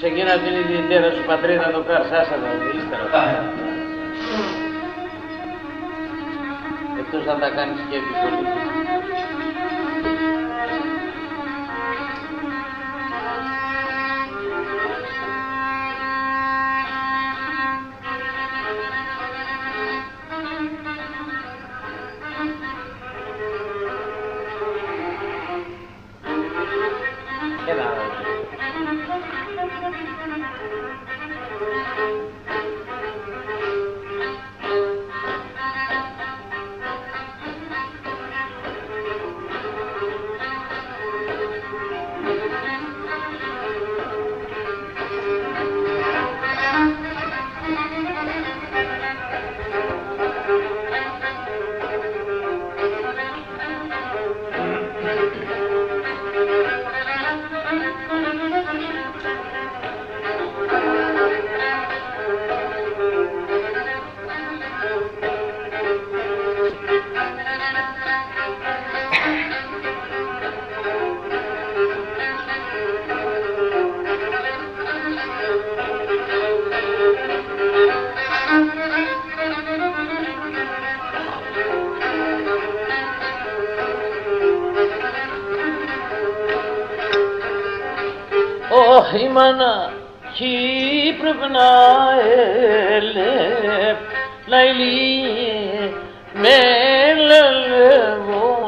Ξεκίνα την ιδιαίτερα σου πατρίδα το καρσάσανα, ύστερα. Εκτός να τα κάνεις και επιβολή. Η μάνα πρέπει να λαϊλή με λελεύωσε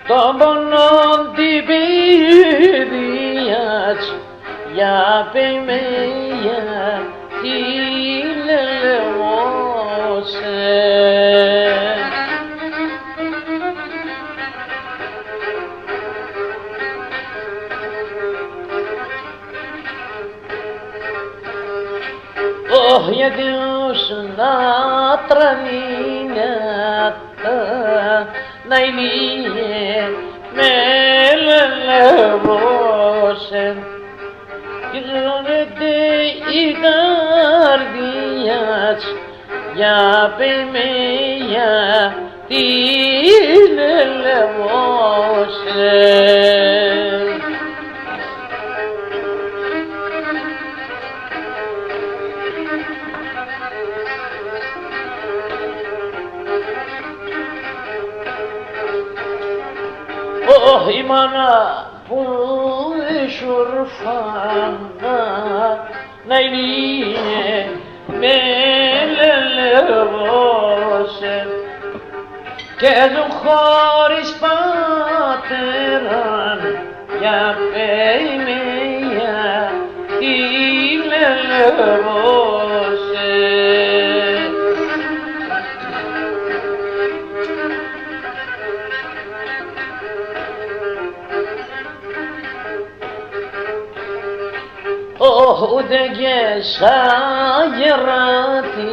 το πόνο την παιδείας για πειμεία τη λελεύωσε. Γιατί να τρανίνιατα να είναι με λελεύωσε και ζώνεται η καρδιάς για πειμεία τη λελεύωσε. Η μάνα που σουρφάνα να είναι με λελεύωσε και του χωρίς πατέρα για πειμεία τη λελεύωσε. Ούτε και σαν γερατίας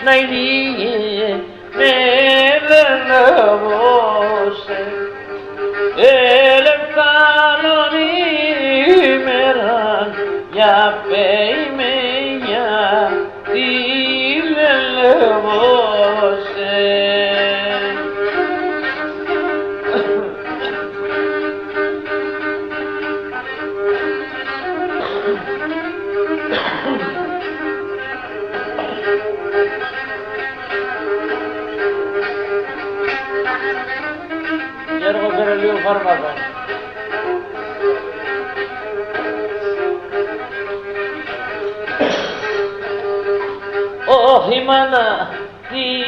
να είναι με λελεύωσε ελευκάλων ημέραν για πειμεία τη λελεύωσε. Γιώργο, πέρα λίγο φάρμακα. Η μάνα τυραννιέται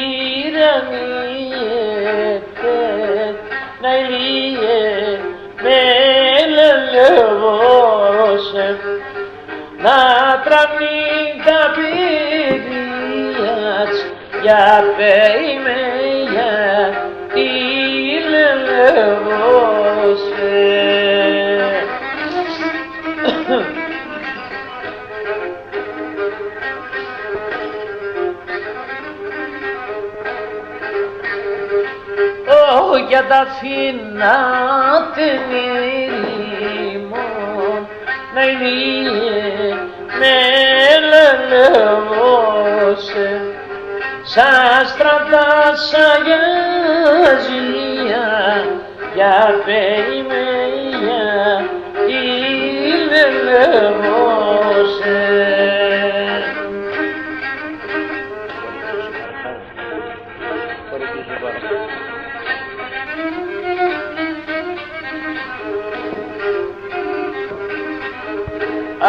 να ηλίε με λελεύωσε να τραβεί τα παιδείας για πειμεία τη λελεύωσε. Για τα φινά την Mayniye melelevose Sastrata sayazia Ya peymeya ilelevose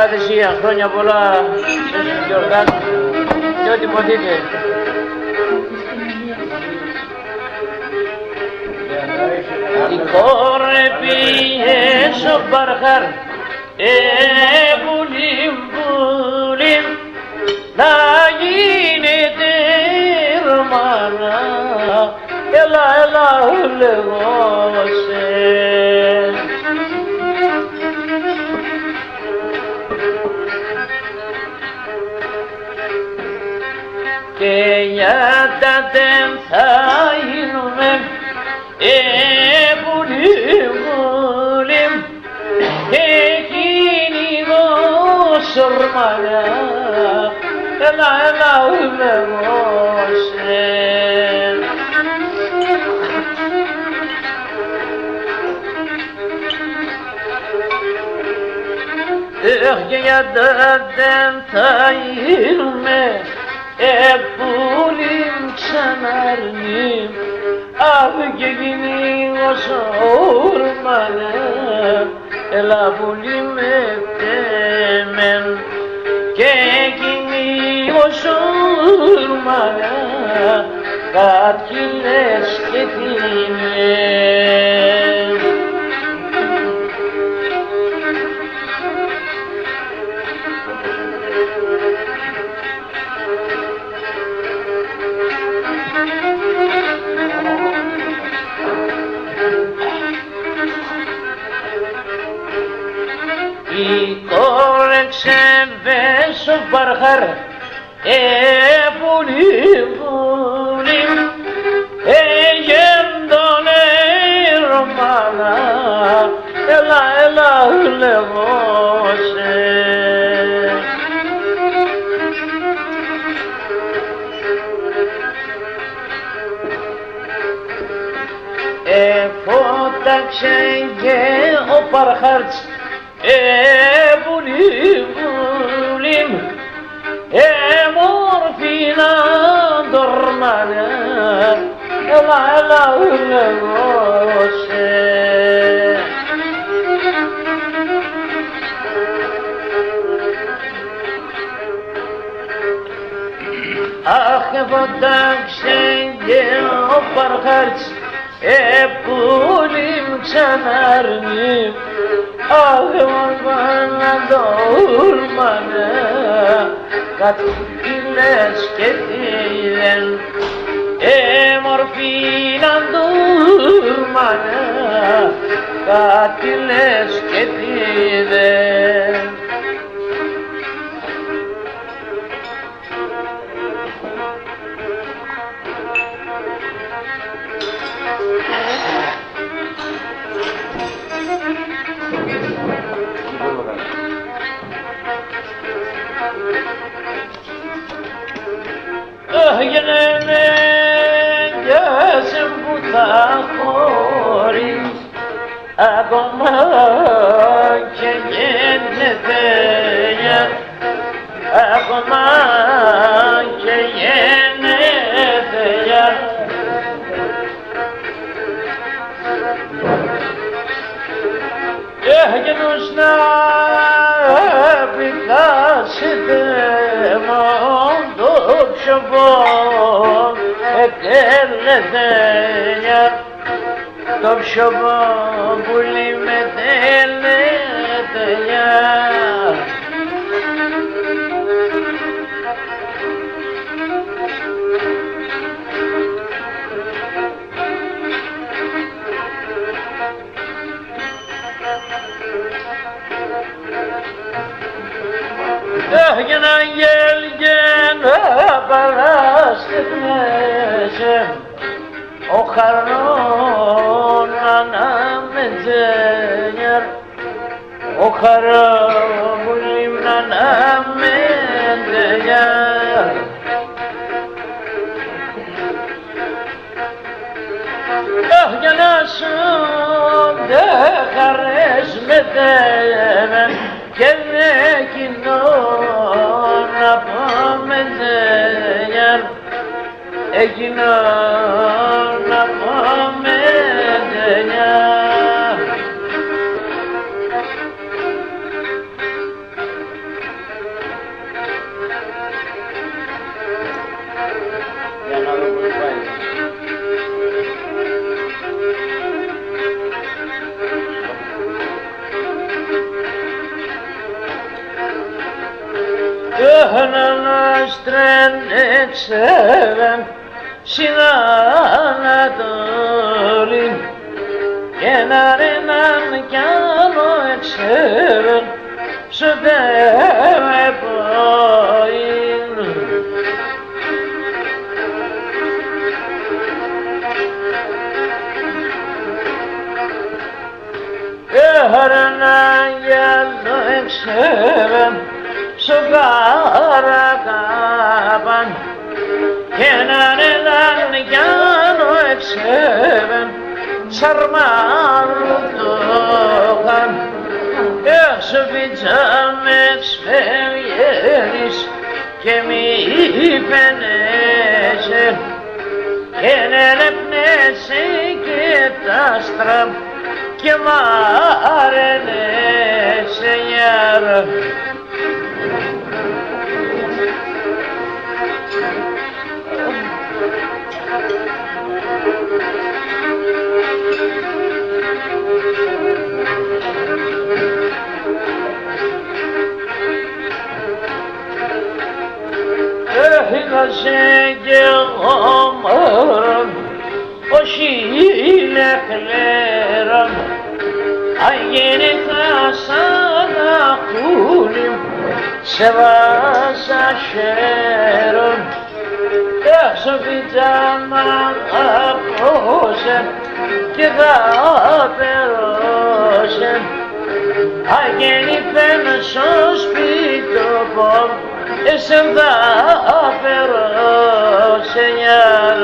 Άντε Σία, χρόνια πολλά σε γιορτάζουν και ό,τι ποτείτε. Η κόρεπη έσω παρχάρ, πουλίμ πουλίμ, να γίνεται ρομάνα, έλα έλα λεγώσε. Και για τα δεν θα γίνουμε πουλίμ πουλίμ και κυνηγός ορμανά έλα έλα ουλεγώσε. Και για τα δεν θα γίνουμε πουλίμ ξαναρνίμ αχ και κυνήγος ορμανά έλα πουλίμ ετέμεν και κυνήγος ορμανά κάτι λες και τι λες. Η κόρεξε βέσο παρχάρ πουλίμ πουλίμ γέντονε ρομάνα έλα έλα λεγώσε. Φώταξε και ο παρχάρτς πουλίμ πουλίμ μόρφινα ντορμάνα έλα έλα λεγώσε. Αχ φώταξε και ο παρχάρτς πουλίμ ξαναρνίμ αχ μορφάνα ντορμάνα κάτι λες και τι λεν μορφίνα ντορμάνα κάτι λες και τι λεν. Γίνε για σε που θα χωρίς ακόμα και γίνεται ακόμα και γίνεται έγινος να επικάσετε μόν το ψωμόν ετέλετε το ψωμόν πουλί με τέλετε για να γέλγεν παράστεχνέσαι ο χαρνών ανάμετζένιαρ o kara bulimden emmede yar. Ah yanasın de karışmeden Kellekin Rabbim eder Ekin Rabbim eder Yanalı kurbayız. Gönül strendet seven Sinana dolin Kenarından kanı seven Südeme boyun Gönlünden geldik seven Sugara kaban Kenarından yanık seven Sarmalıktan Yoksa bir camet severiz Kemiği peneşer Genelip nesi gitastram Kemare nesi yar Nasıl o şileklerim Ay yeni kasada kulim Sevasa şerim Yoksa bir zaman akroşen Kigaberoşen Ay yeni ben sospitobom Esem da aferoşen yar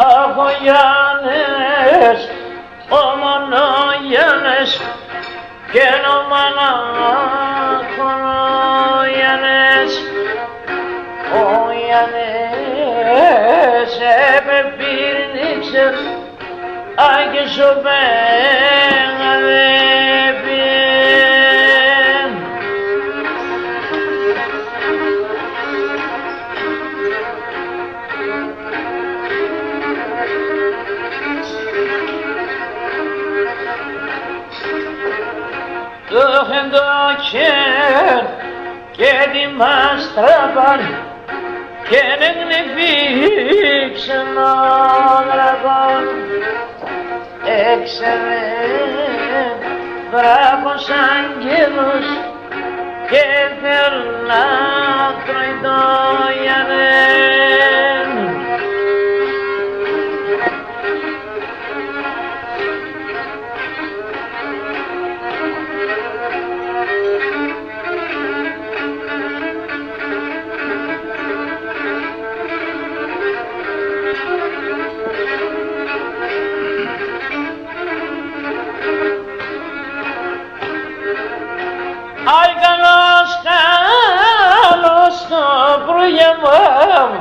Ah o Yanes, aman o Yanes Gel aman o Yanes O Yanes Hep bir nixer Ay ki şu ben alebim Döken kedim astraban Kenenli fiksin ağlaban Eksemin bırakos angelos Kefer lakraydo yanen Ay galos galos no bruyamam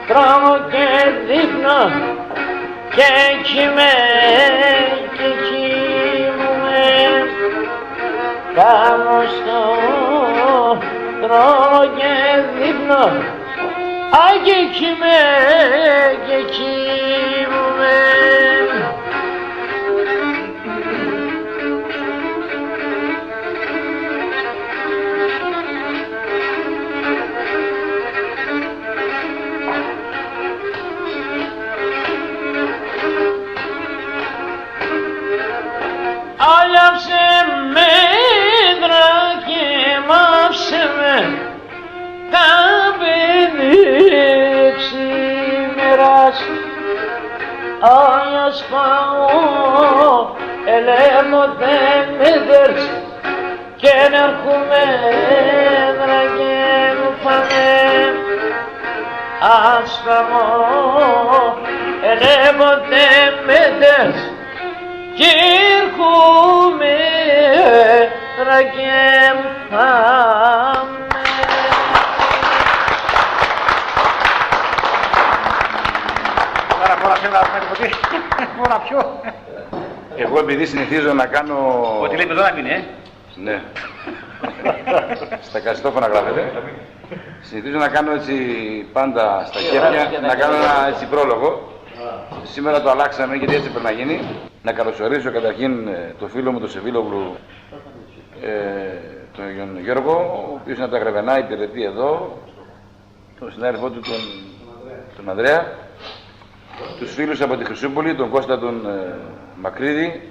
τρώω και δείπνο και κοιμούμαι, κάνω στο τρώω και δείπνο, και κοιμούμαι. Άλλαψε με δράκη, μάψε με τα πενήξη μοιράς. Άγιας πάω, ελέμονται με δέρτσι και έρχομαι δράκη μου φάνε. Άσπαμο, ελέμονται με δέρτσι κι έρχομαι δράκε μου φάμε. Τώρα μπορώ να ποτέ, μπορώ να πιω. Εγώ επειδή συνηθίζω να κάνω... Ό,τι λέει εδώ να μείνει, Ναι. Στα καστόφωνα γράφεται. Συνηθίζω να κάνω έτσι πάντα στα χέρια, να κάνω ένα έτσι πρόλογο. Σήμερα το αλλάξαμε γιατί έτσι πρέπει να γίνει. Να καλωσορίσω καταρχήν το φίλο μου τον Σεβίλογλου, τον Γιώργο, ο οποίος είναι από τα Γρεβενά, υπηρετεί εδώ, τον συνάδελφό του τον Ανδρέα, τους φίλους από τη Χρυσούπολη, τον Κώστα τον Μακρύδη,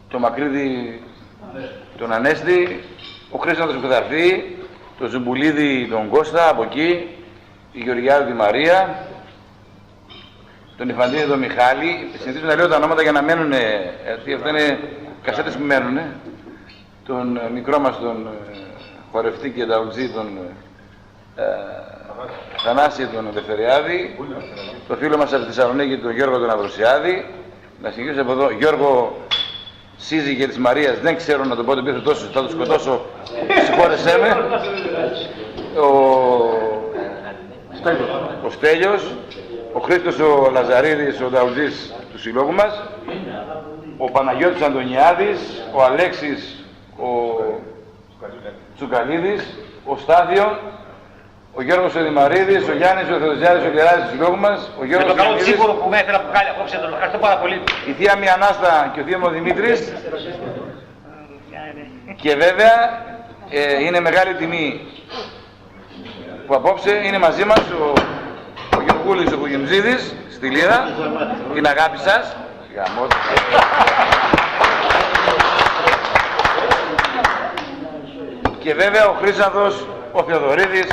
τον Μακρύδη τον Ανέστη, ο Χρήστος που θα έρθει, τον Ζουμπουλίδη τον Κώστα από εκεί, η Γεωργιάδη τη Μαρία, τον Ιφαντίνη τον Μιχάλη. Συνηθίζω να λέω τα ονόματα για να μένουν, γιατί αυτά είναι κασέτες που μένουν. Τον μικρό μας τον χορευτή και ταουτζή τον Θανάση τον Ελευθεριάδη, το φίλο μας από τη Θεσσαλονίκη τον Γιώργο τον Αυροσιάδη. Να συνεχίσω από εδώ, Γιώργο σύζυγε της Μαρίας, δεν ξέρω να το πω, το τόσο, θα το σκοτώσω, συγχώρεσέ με. Ο Στέλιος, ο Χρήστος ο Λαζαρίδης, ο ταουτζής του συλλόγου μας, ο Παναγιώτης Αντωνιάδης, ο Αλέξης ο Τσουκαλίδης, ο Στάθιο, ο Γιώργος ο Δημαρίδης, ο Γιάννης ο Θεοδοσιάδης, ο Γεράδης του συλλόγου μας, ο Γιώργος το καλό τσίπουρο που με έφερα από κάλλια απόψε, τον ευχαριστώ πάρα πολύ. η θεία μου Ανάστα και ο θείο μου ο Δημήτρης. Και βέβαια είναι μεγάλη τιμή που απόψε είναι μαζί μας ο Γιωργούλης ο Κουγιμζίδης στη Λίδα, την αγάπη σας. Και βέβαια ο Χρύσανθος, ο Θεοδωρίδης.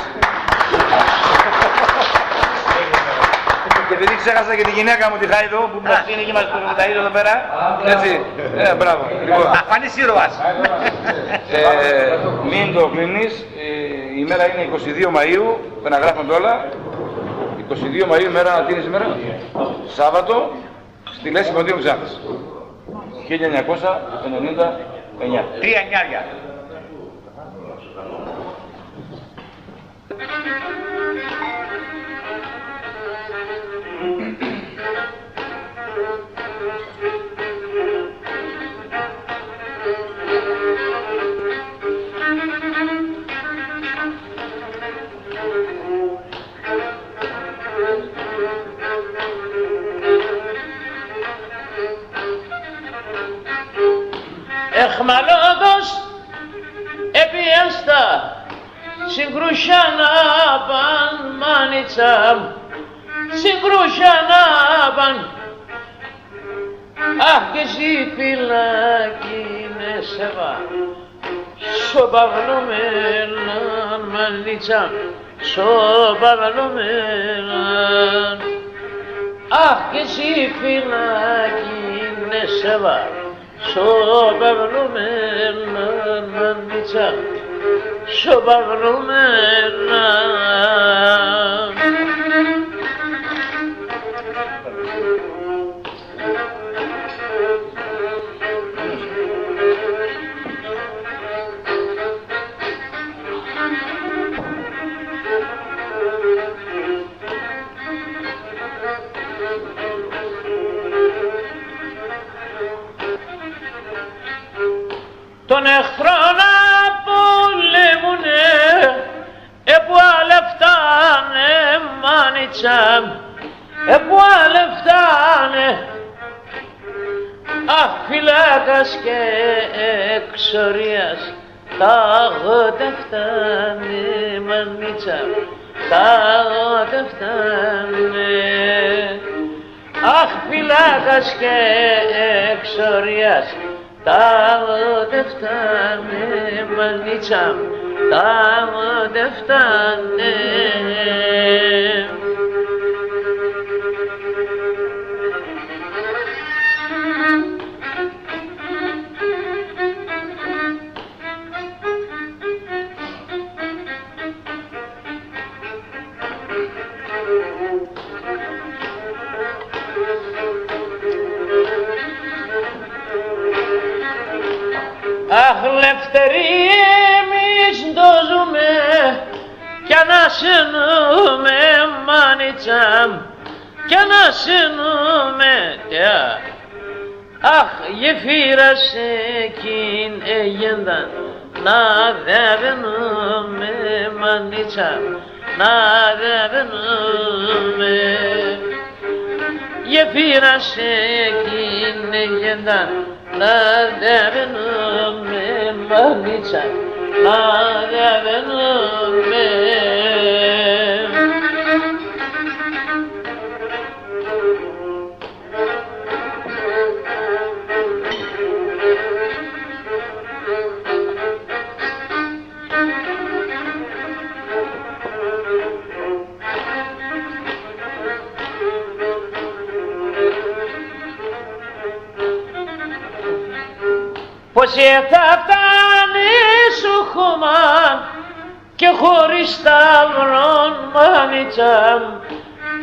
Και επειδή ξέχασα και τη γυναίκα μου τη Χάιδο που μας είναι και μας το ταΐζει εδώ πέρα. Έτσι, μπράβο. Λοιπόν, αφανής ήρωας. Μην το κλείνεις. Η μέρα είναι 22 Μαΐου, που να γράφονται όλα. 22 Μαΐου, μέρα, τι είναι σήμερα? Σάββατο, στη Λέση Ποντίου Ξάνθης. 1999. 3 νιάρια. Εχμαλώτος επιέστα συγκρούσιανα παν μάνιτσα, συγκρούσιανα παν. Αχ και εσύ φυλάκι με σεβά, σοπαγλωμέναν μάνιτσα, σοπαγλωμέναν. Αχ και εσύ φυλάκι με σεβά, σοπαγλωμέναν μάνιτσα, σοπαγλωμέναν. τον εχθρό να πολέμουνε, που αλευτάνε μάνιτσα, που αλευτάνε. Αχ, φυλάκας και εξορίας, τα γότα φτάνε μανίτσα, τα γότα φτάνε. Αχ, φυλάκας και εξορίας, τα γότα φτάνε μανίτσα, τα γότα φτάνε. Αχ, λευτεροί εμείς το ζούμε κι ανασυνούμε μάνιτσα, κι ανασυνούμε. Αχ, γεφύρας εκείν έγιναν να δεβαινούμε μάνιτσα, να δεβαινούμε. Γεφύρας εκείν έγιναν να δεβαινούμε μάνιτσα, να δεβαινούμε. Πως θα φτάνει σου χωμάν και χωρίς σταυρόν μάνιτσα,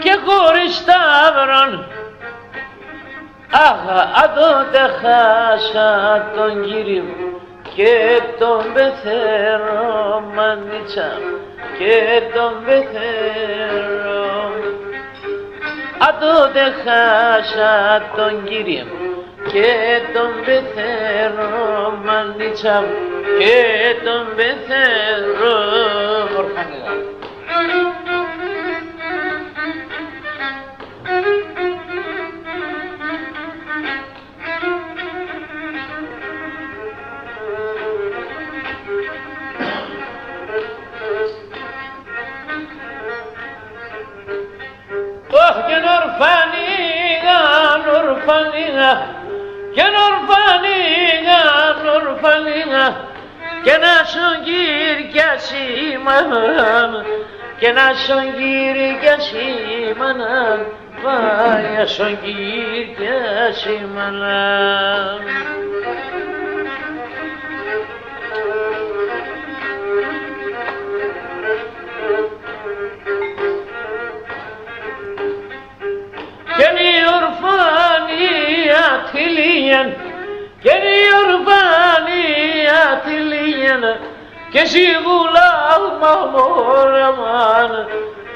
και χωρίς σταυρόν. Αχ, αδότε χάσα τον Κύριο και τον πεθαίνω μάνιτσα, και τον πεθαίνω. Αδότε χάσα τον Κύριο και τον πεθαίνω μανίτσα, και τον πεθαίνω. Ωχ, και νορφανίγα, νορφανίγα, και νορφανίγα, νορφανίγα, και να σον γύρκιασι μανάν, και να σον γύρκιασι μανάν, βάγια σον γύρκιασι μανάν. Και η ορφανία τυλίγεν, και η ορφανία τυλίγεν, και σιγουλάμα μόραμαν,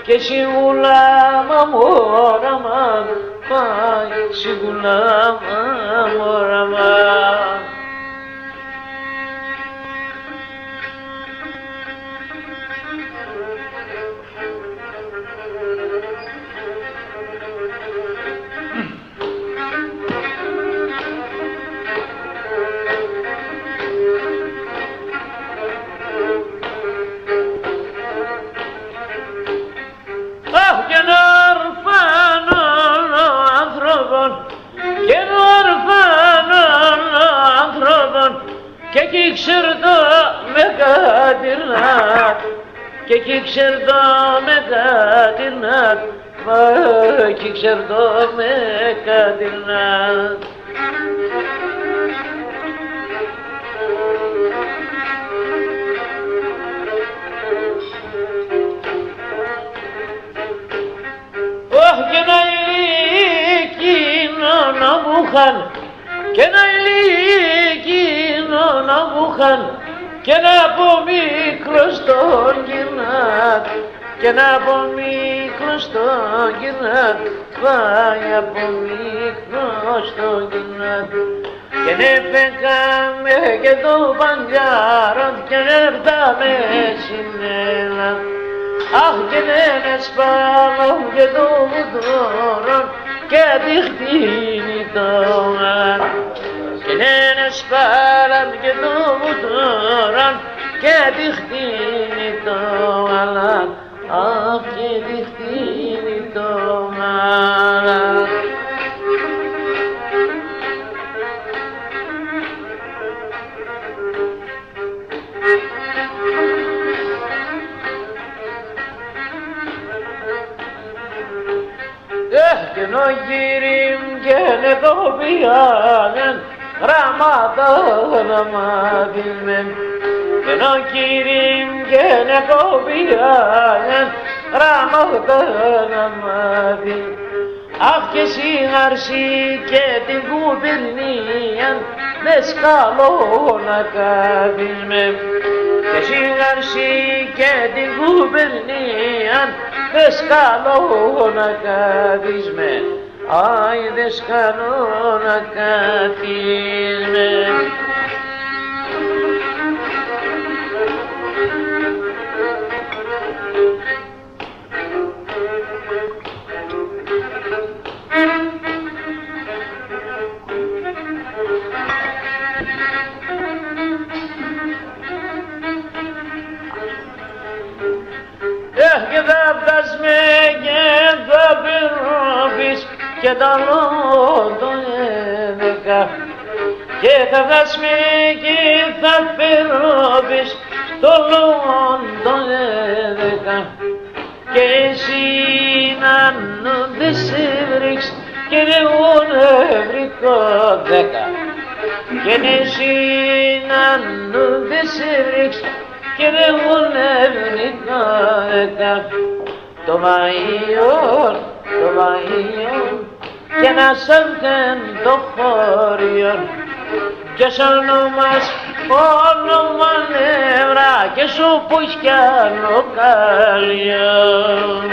και σιγουλάμα μόραμαν, πάει σιγουλάμα μόραμαν. Και ορφάνων ανθρώπων, και εκεί ξέρτω με κατηρνά, και εκεί ξέρτω με κατηρνά, μα εκεί ξέρτω με κατηρνά. Και να εκείνο να μου είχαν, και να εκείνο να μου είχαν, και να από μικρός τον γυρνάτ, και να από μικρός τον γυρνάτ, πάει από μικρός τον γυρνάτ. και νεφεκάμε και το παντζάρο και νεφτάμε συνέλα. Αχ και νεφτάμε και το μουτόρο και διχτύνει το μαν. Και νεφτάμε και το μουτόρο και διχτύνει το μαλάν. Αχ και διχτύνει το μαλάν. Και νο γύριμ και νετό πιάνεν γράμματα γραμμάτιμεν. Και νο γύριμ και νετό πιάνεν γράμματα γραμμάτιμεν. Αχ και σιγάρσι και την κουπερνίαν δες καλό να κάθεις με. Και σιγάρσι και την κουπερνίαν δες καλό να κάθεις με. Άι δες καλό να κάθεις με. Και θα φτάσουμε και θα περνώπεις και τα λόγω δέκα. Και θα φτάσουμε και θα περνώπεις το λόγω δέκα. Και εσύ να δεν σε βρεις και εγώ να βρήκω 10. Και εσύ να δεν σε βρεις και εγώ να βρήκω 10. Το Μαϊόν και να σέλθεν το χώριον και σαν μας όνομα νευρά και σου πουσκιάνο καλλιόν.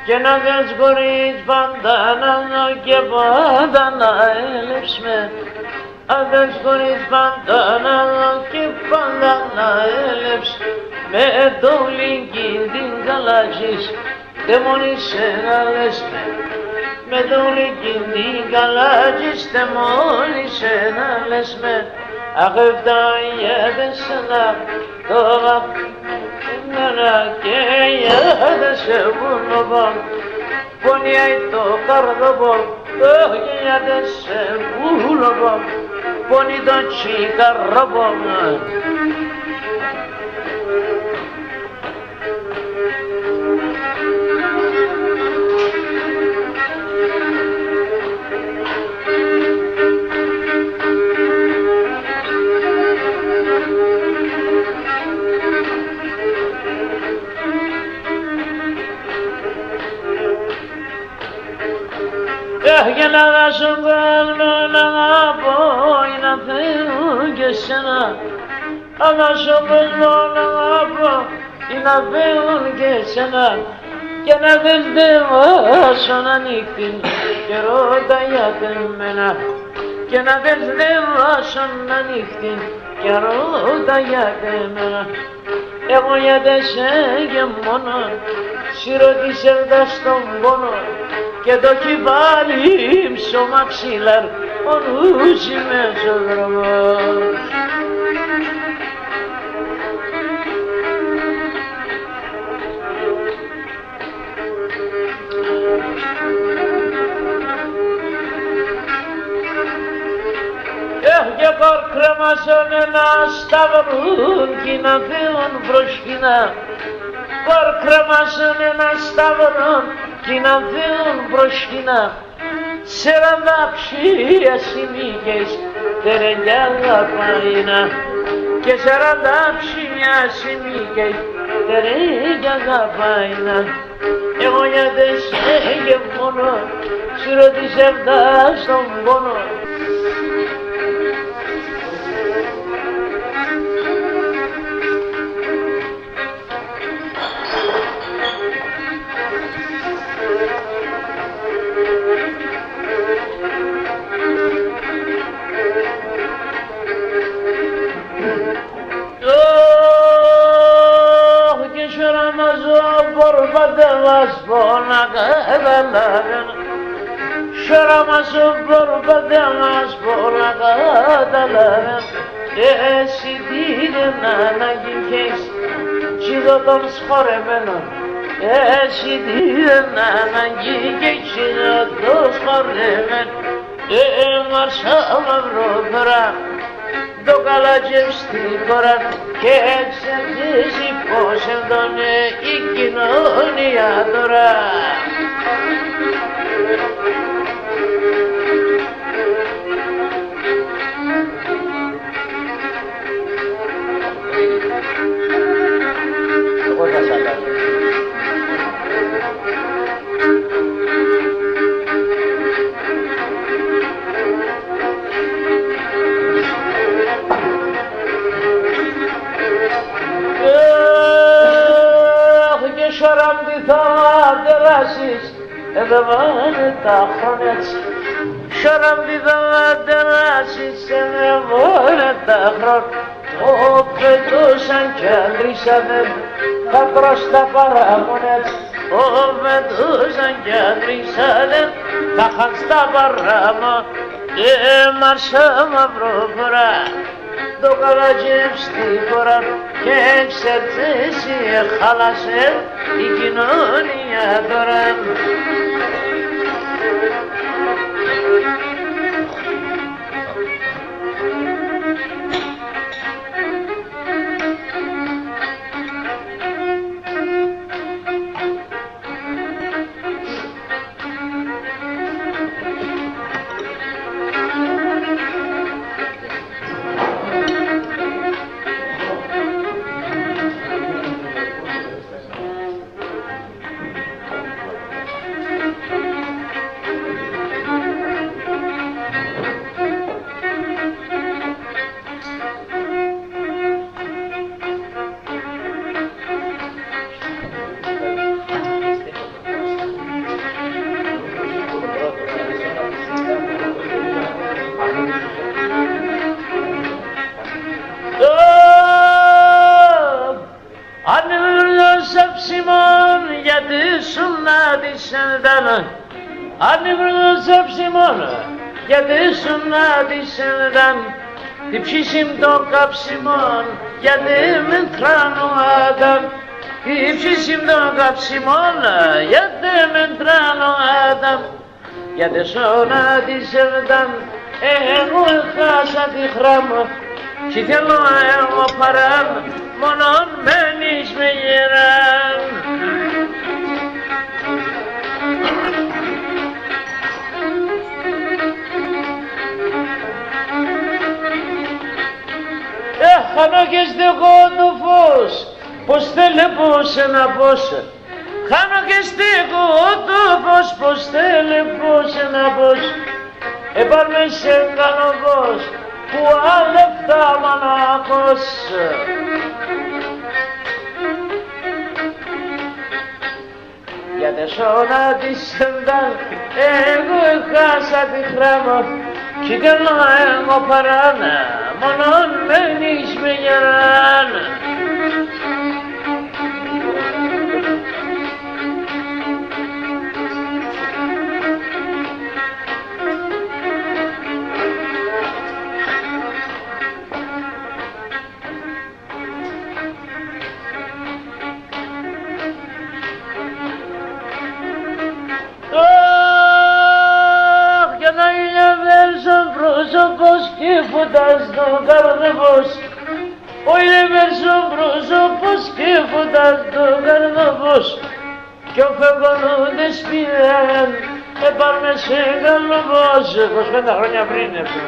Και να δες χωρίς πάντα να και πάντα να έλεψμε. Αν δες χωρίς πάντα να και πάντα να έλεψε. Με το λύκι την καλάζεις δε μόνισε να λες με. Με το λύκι την καλάζεις δε μόνισε να λες με. Αχ φτάνει σένα τώρα μέρα και για σε βουλοβά. Πονιάει το καρδοβό και για σε βουλοβά. Πονι το τσικαροβό. Για να σου βγάλω να αγαπώ ή να θέλω και σένα. Να σου βγάλω να αγαπώ ή να θέλω και σένα. Και να δες δεν βάσω να νύχτην και ρώτα για μένα. Και να δες δεν βάσω να νύχτην και ρώτα για μένα. Εγώ για τεσέ και μόνο σιρωτήσευτα στον πόνο και το κιβάλι ψωμαξίλαρ ο νους είμαι στο δρόμο. ένα σταυρούν κι να δουν προσκυνά. Κορκρεμάσαν ένα σταυρούν κι να δουν προσκυνά. 40 ψία συνήκες τερελιά αγαπάινα και 40 ψία συνήκες τερελιά αγαπάινα. Εγώ γιατί σε γεμμόνο σιρωτήσε αυτά στον πόνο. Πόνα καταλάβαινα, σώρα μας ο πορπατέ μας πόνα καταλάβαινα. Εσύ την ανάγκη κι εδώ τον σχορεμένο, εσύ την ανάγκη κι εδώ τον σχορεμένο. Μάρσα μαυρόπερα το καλατζεύστη χώρα και εξαρτήσει πως εντώνε η κοινωνία τώρα. Εγώ θα σ' αλλάζω. Şaramdi derasis edevane tahranet. Şaramdi derasis edevane tahrat. O petusan kendrisadet katrosta paramonet. O petusan kendrisadet katrosta paramonet. Marşama vrobra το καλατζεύς στη χώρα και εξαρτήσει χάλασε η κοινωνία τώρα. Γιατί σου να δισένταν τι ψήσιμ το καψιμόν γιατί μετράνω Adam τι ψήσιμ το καψιμόν γιατί μετράνω Adam γιατί σου να δισένταν εγώ χάσα τη χράμω κι θέλω εγώ παράμ μόνον μένεις με γεράν. Χάνω και στεγώ το φως, πως θέλε πως να πως. Χάνω και στεγώ το φως, πως θέλε πως να πως. Επάρμε σε κάνω πως, που αλεφτά μανάκος. Γιατί σώνα της ενταν, εγώ χάσα τη χράμω. Κι θέλω εγώ παράνα, μόνον μένεις με γεράν. πρόσωπος και φωτάς το καρδεβός Öyle versin prosopos ki fıdardı karnabos. Κιόφευγον δεσπίεν, έπαρμε σε γαλλοβός, 25 χρόνια πριν αυτό.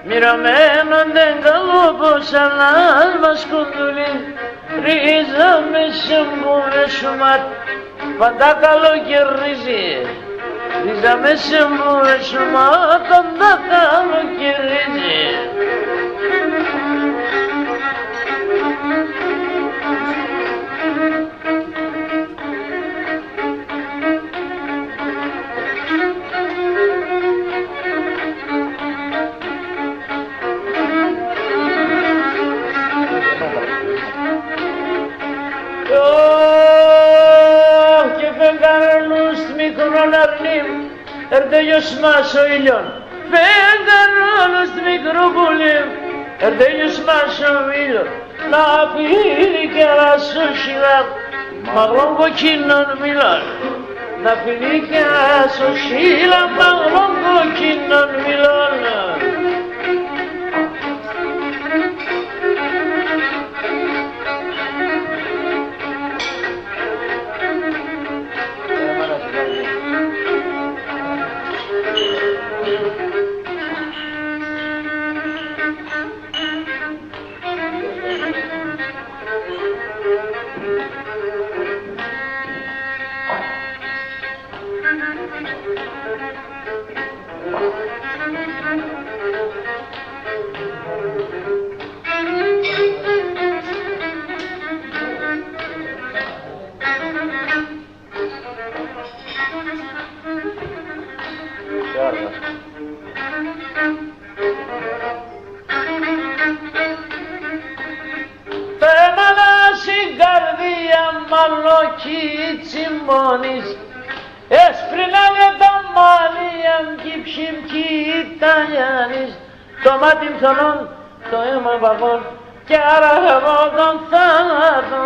Μυρωμένον δεν καλούποσα να μας κοντουλή, ρίζα με σεμπούρεσουματ, πάντα καλοκαιρίζει. Ρίζα με σεμπούρεσουματ, πάντα καλοκαιρίζει. Erdeios mas o ilion, vengaronos microbulim. Erdeios mas o ilion, la pili que la sushirak, maglongo kinon milan. La pili que la sushirak, maglongo kinon milan. Το μάτι μθονών, το αίμα βαγών και αραγεύω τον θάνατο.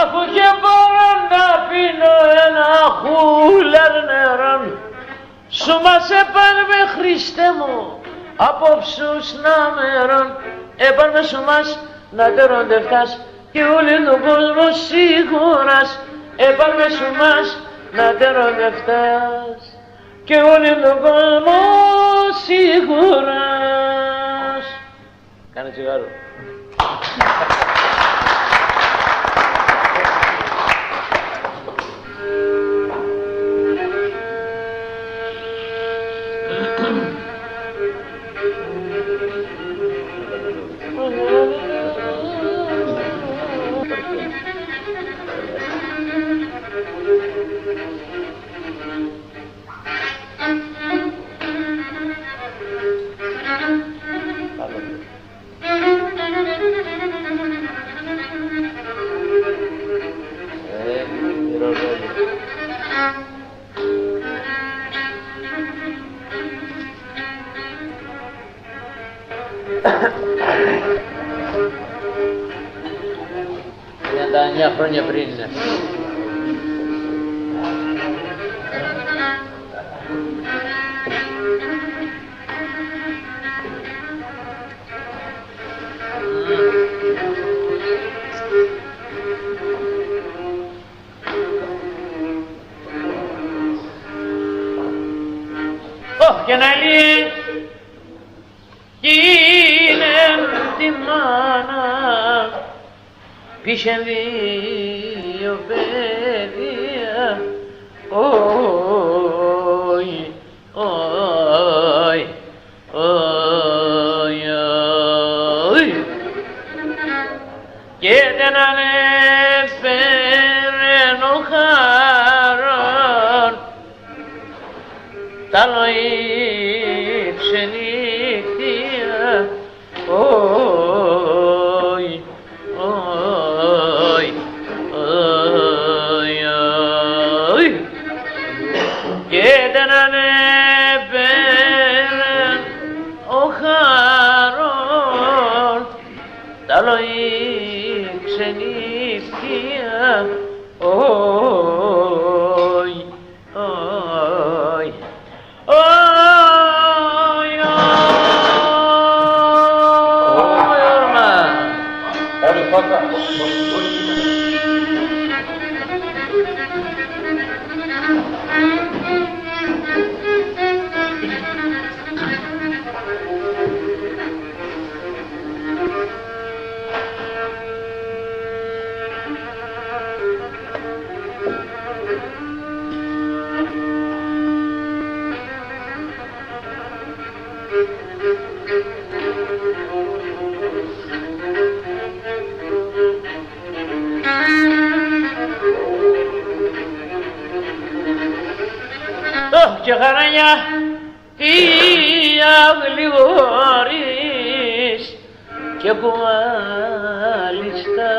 Αφού και μπορώ να πίνω ένα χούλερ νερόν, σου μας έπαρμε Χριστέ μου απόψους να μερών. Έπαρμε σου μας να τερώνται φτάς και όλοι τον κόσμο σίγουρας. Έπαρμε σου μας να τερώνται φτάς και όλοι τον κόσμο σίγουρας. Κάνε τσιγάρο. Τα 9 χρόνια πριν είναι. Και να λέει είναι τη μάνα πήσε δύο παιδιά, όι, όι, όι, όι, και δεν ανέφερεν ο χαρόν, τ' άλλο η ξενύχτια, όι, όι, όι, όι, και δεν ανέφερεν ο χαρόν, τ' άλλο η ξενύχτια, όι, όι, όι, και χαρανιά τι αγλιόρεις και κουβάλι στα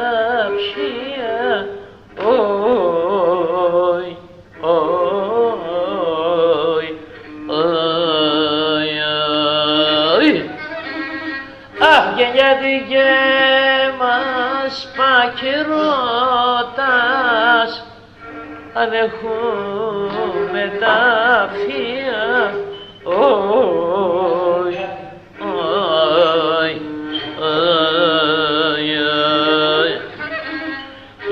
ψία, όι, όι, όι, όι. Αχ, και γιατί και μας πακερώτας αν έχουμε τα φία, όι, όι, όι, όι.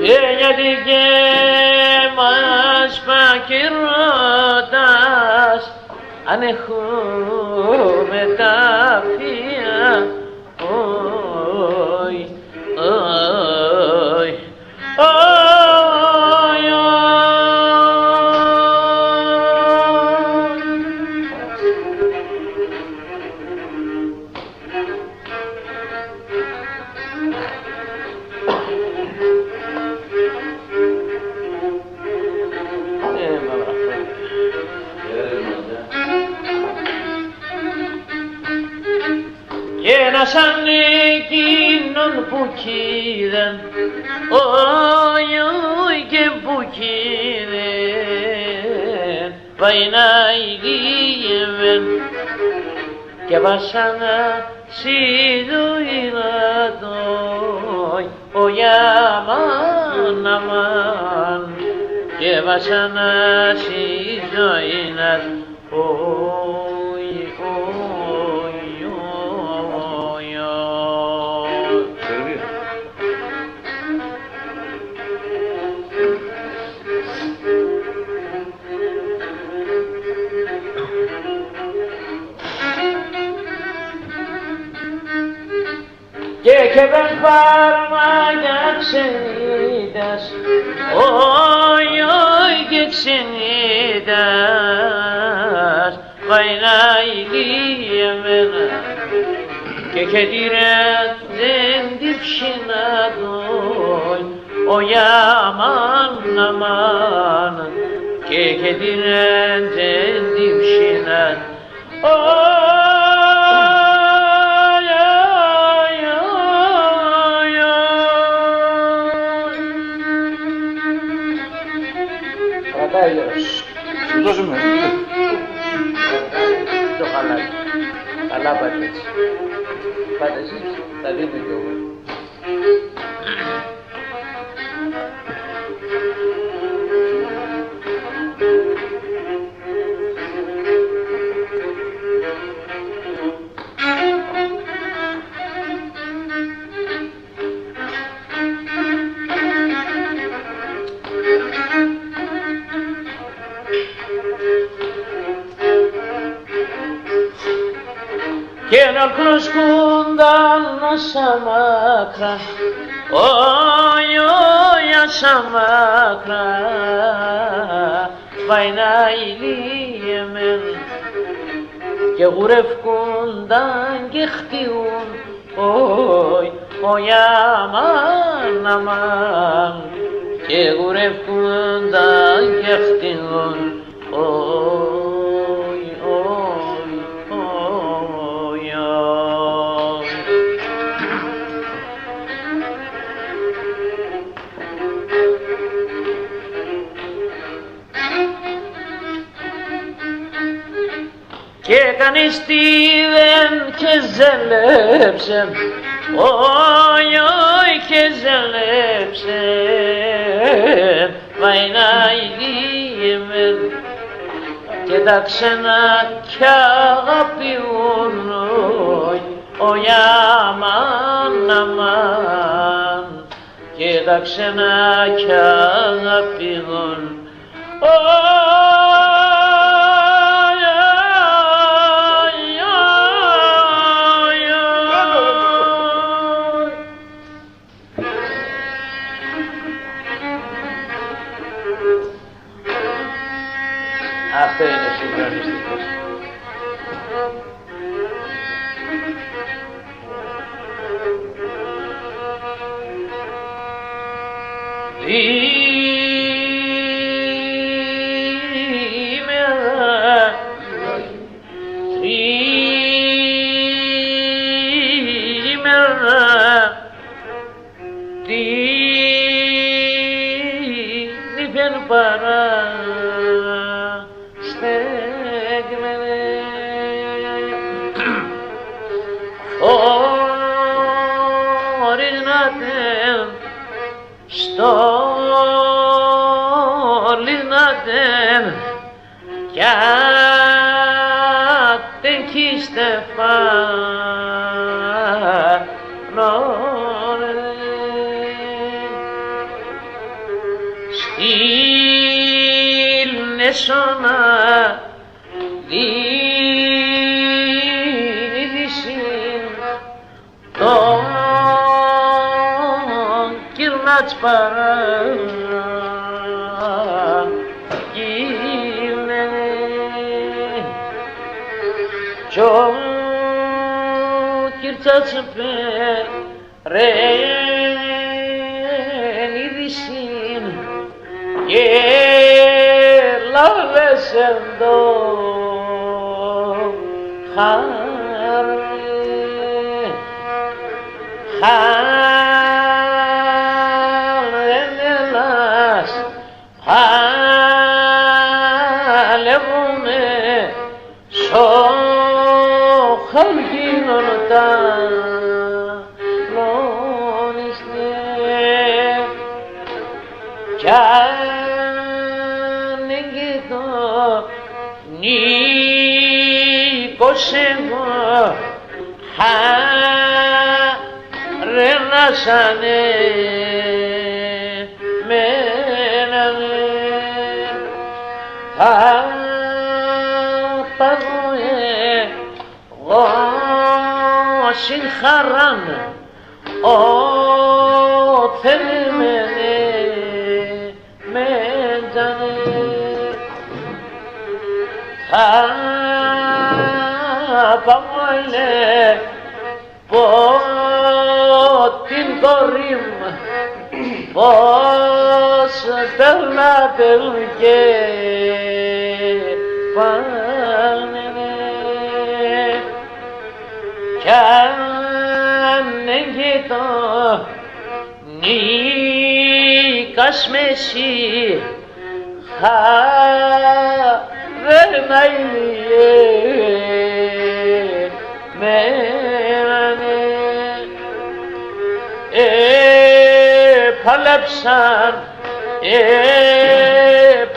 Και γιατί και μας πακερώτας αν έχουμε τα φία, όι, όι, όι. Και ένας σαν εκείνον που κοίδαν, όι, όι, και που κοίδεν, πάει να ηγείευεν και βασάνα σιδουήλατοι, όι, αμάν, αμάν, και βασάνα σιδουήλατοι, όι, όι, όι, όι. Και πεσπάρμαγια ξενίτας, όι, όι, και ξενίτας, πάει να ηλίεμενα και τυρέτεν τη ψινατόι, όι, αμάν, αμάν, και τυρέτεν τη ψινατόι. Σου δώσουμε. Το χαλάκι. Καλά πάτε έτσι. Πάτε εσείς, θα δείτε κι εγώ. και να κλωσκούνταν όσα μάκρα, Όσα μακρά βαϊνάιλιεμεν και γουρευκούνταν και χτιούν όι αμάν και γουρευκούνταν και χτιούν και κανείς τι δεν και ζελέψε, και ζελέψε, βαϊνάιλιεμεν και τα ξένα κι αγαπιούν, αμάν, και τα ξένα κι αγαπιούν. Αυτό είναι συγκλονιστικός.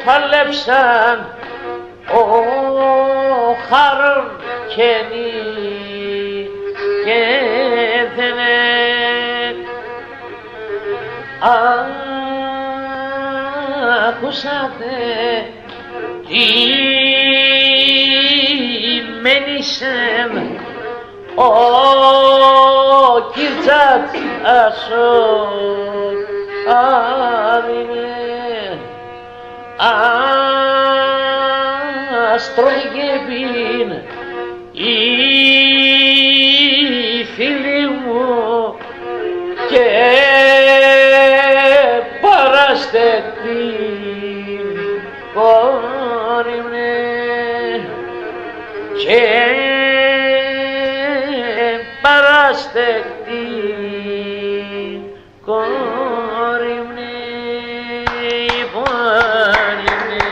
Παλέψαν ο χαρών και έθενε ακούσατε τι μένησεν ο κυρτσάτ ασόν άδεινε αστρογεύειν οι φίλοι μου και παραστεκτήν κόρυμνε και παραστεκτήν κόρυμνε υπόρυμνε.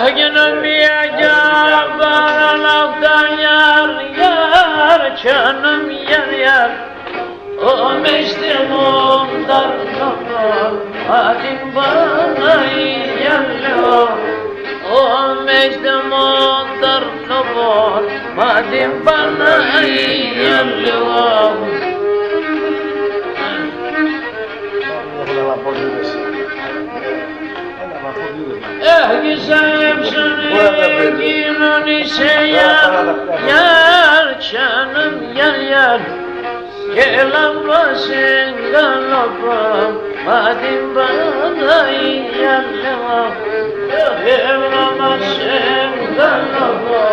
Έγινε μια γιάμπαρα λαυτανιάρ, γιάρ, τσάναμ, γιάρ, γιάρ, ο μεστεμόν ταρνόμον, άτιν παναή, γιάρ, λέω, ο μεστεμόν ταρνόμον, άτιν παναή, γιάρ, λέω. Έχισα έψωνε κοινωνήσε γιάρ, τσάναμ, γιάρ, γιάρ, και λαμπάσε γαλοπά, μα την Παναγή, γιάρ, λέω, και λαμπάσε γαλοπά,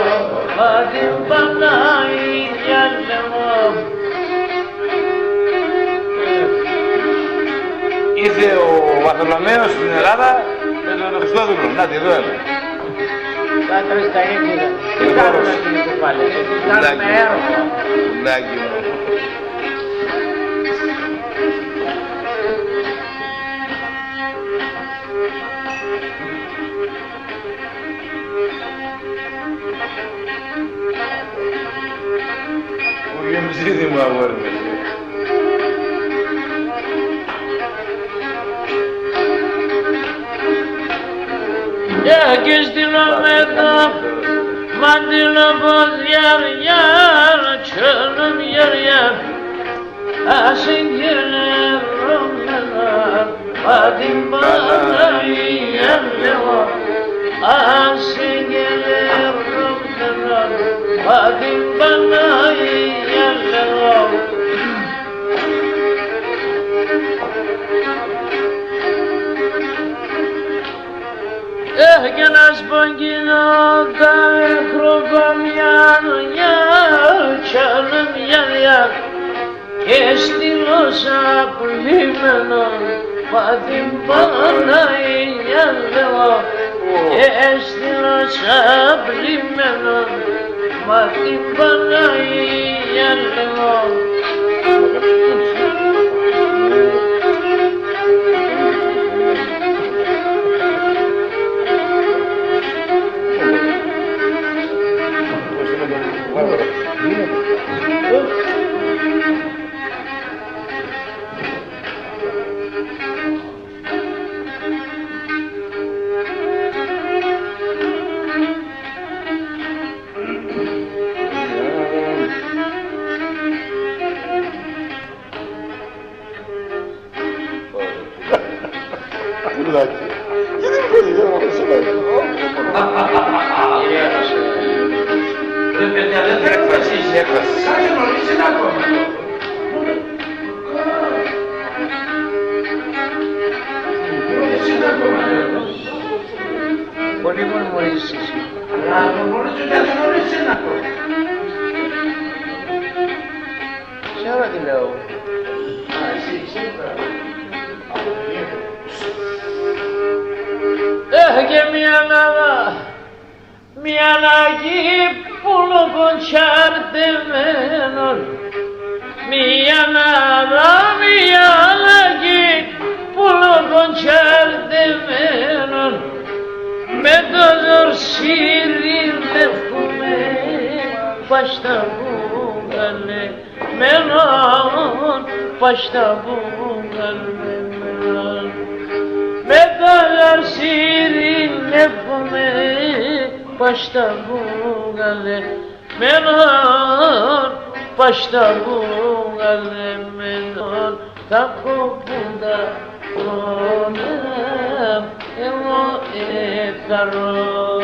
μα την Παναγή, γιάρ, λέω. Ήρθε ο Βαρθολομαίος στην Ελλάδα με τον Χριστόδουλο. Να τη εδώ έλα. Τα τρεις τα ίδια. Τι κάνουμε στην κουπάλες, κάνουμε έργο. Πουλάκι μου. Πολύ μψίδι μου αγόρι μου. Και στείλομέτα μαντήλο πως γιάρ, γιάρ, τσάναμ, γιάρ, γιάρ, ασυγγελεύρωμενα, μα την Παναγή, γιάρ, λέω, ασυγγελεύρωμενα, μα την Παναγή, γιάρ, λέω. Και να σπογγίνω τα χροπαμιάν, γιάρ, τσάναμ, γιάρ, γιάρ, και στείλω σαπλήμενον, μα την Παναγή, γιάρ, λέω, και στείλω σαπλήμενον, μα την Παναγή, γιάρ, λέω. Πολύ μορμωρίζεις εσύ. Σε ώρα τι λέω. Και μια ανάγκη που λογοντσάρτεμένον, μια ανάγκη που λογοντσάρτεμένον, με το ζορσίρι λευκούμε πας τα βούγαλε menon başta bu kalbim ne kadar şirin nefmi başta bu kalbim menon başta bu kalbim menon takupunda onem emo etaro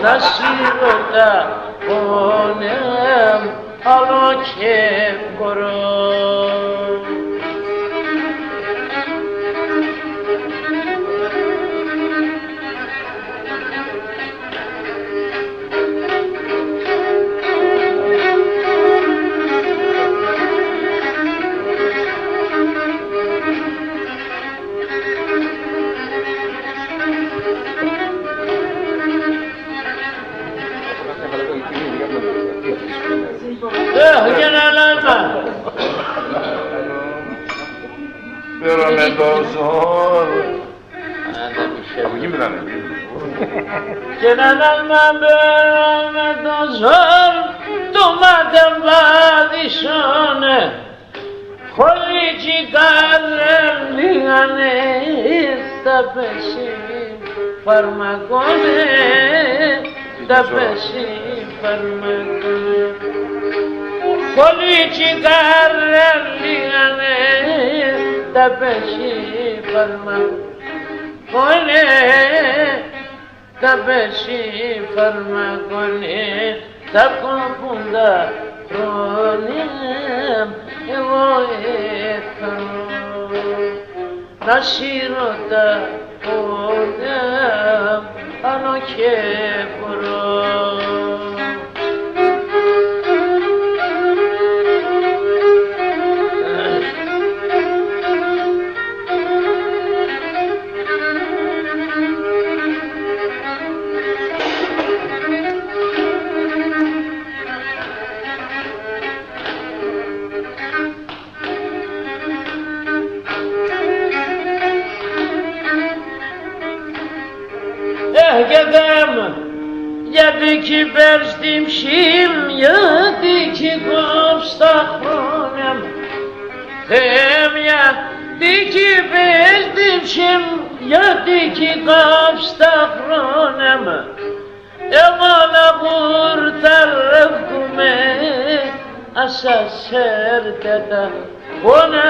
nasirota onem aloke koro geneleme Pero με το ζόρ. Από εκεί μιλάνε. geneleme με το ζόρ του ματεβάδισονε χωρίτσι καρελίγανε τα πέσει φαρμακόνε τα πέσει φαρμακόνε χωρίτσι καρελίγανε τα πέσει φαρμακόνε τα πέσει φαρμακόνε τα κομπούντα χρόνια εγώ ήθελα να σιρώτα όλα άνω και μπορώ. Gedem γιατί πέρστην ψήμ γιατί κι κόψτα χρόνια γιατί κι πέρστην ψήμ γιατί κι κόψτα χρόνια εγώ να μπουρταρεύκουμε ασασέρτετα πόνα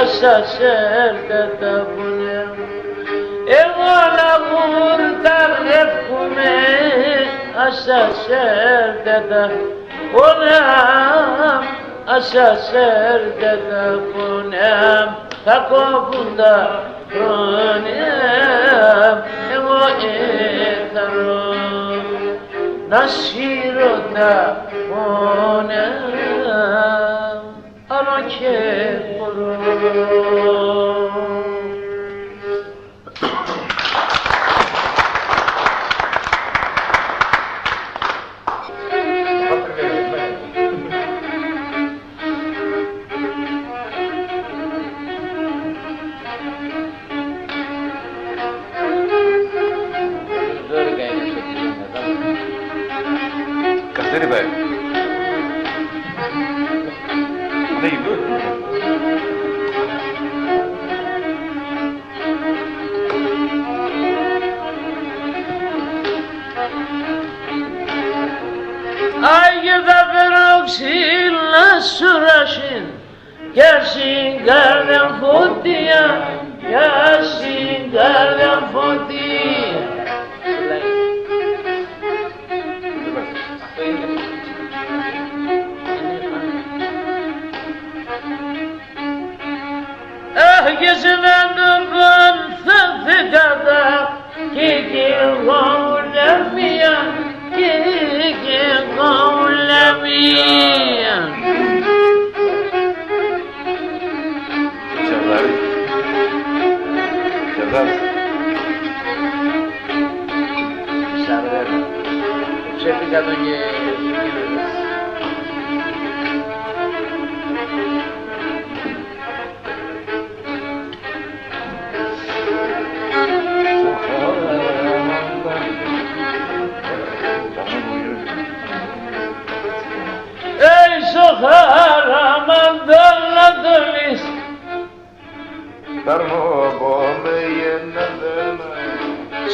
ασασέρτετα πόνα εγώ να μπουρταρεύκουμε ασασέρτετα πόνα ασασέρτετα πόνα θα κόβουν τα χρόνια εγώ έθαρω να σιρώτα πόνα άλλο και μπορώ. Καστέρι πάει. Ναι, γυρνώ. Άγιε θα φέρω ξύλα σου ρασίν για συγκάρδια φωτία, για συγκάρδια φωτία. Και σε έναν θα θεκάτα και εγώ ουλαμία και εγώ ουλαμία. Σερδάρι. Σερδάρι. Σαρδέλα. Ψεύτηκα τον και...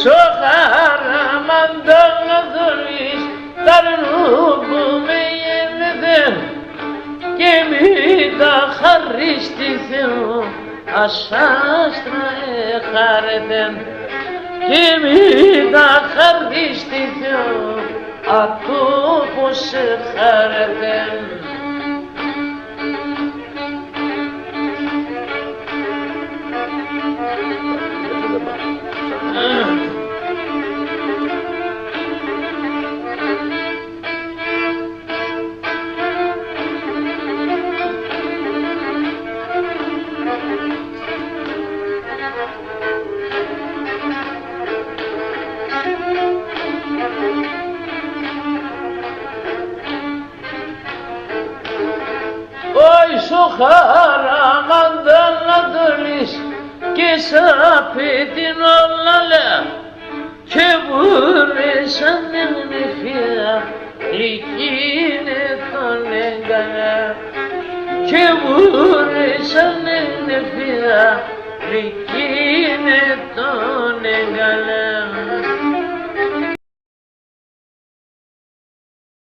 Σοχαραμαντάν δωρείς ταρνού που με γεννηθέ και μη τα χαρίστηθεν ασάστρα εχάρετεν και μη τα χαρίστηθεν ατού πως εχάρετεν. Σοχαραμαντάν να δωρείς και σαπί την όλαλα και βούρεσαν νεφιά λυκίνε τον εγκαλιά και βούρεσαν νεφιά λυκίνε τον εγκαλιά.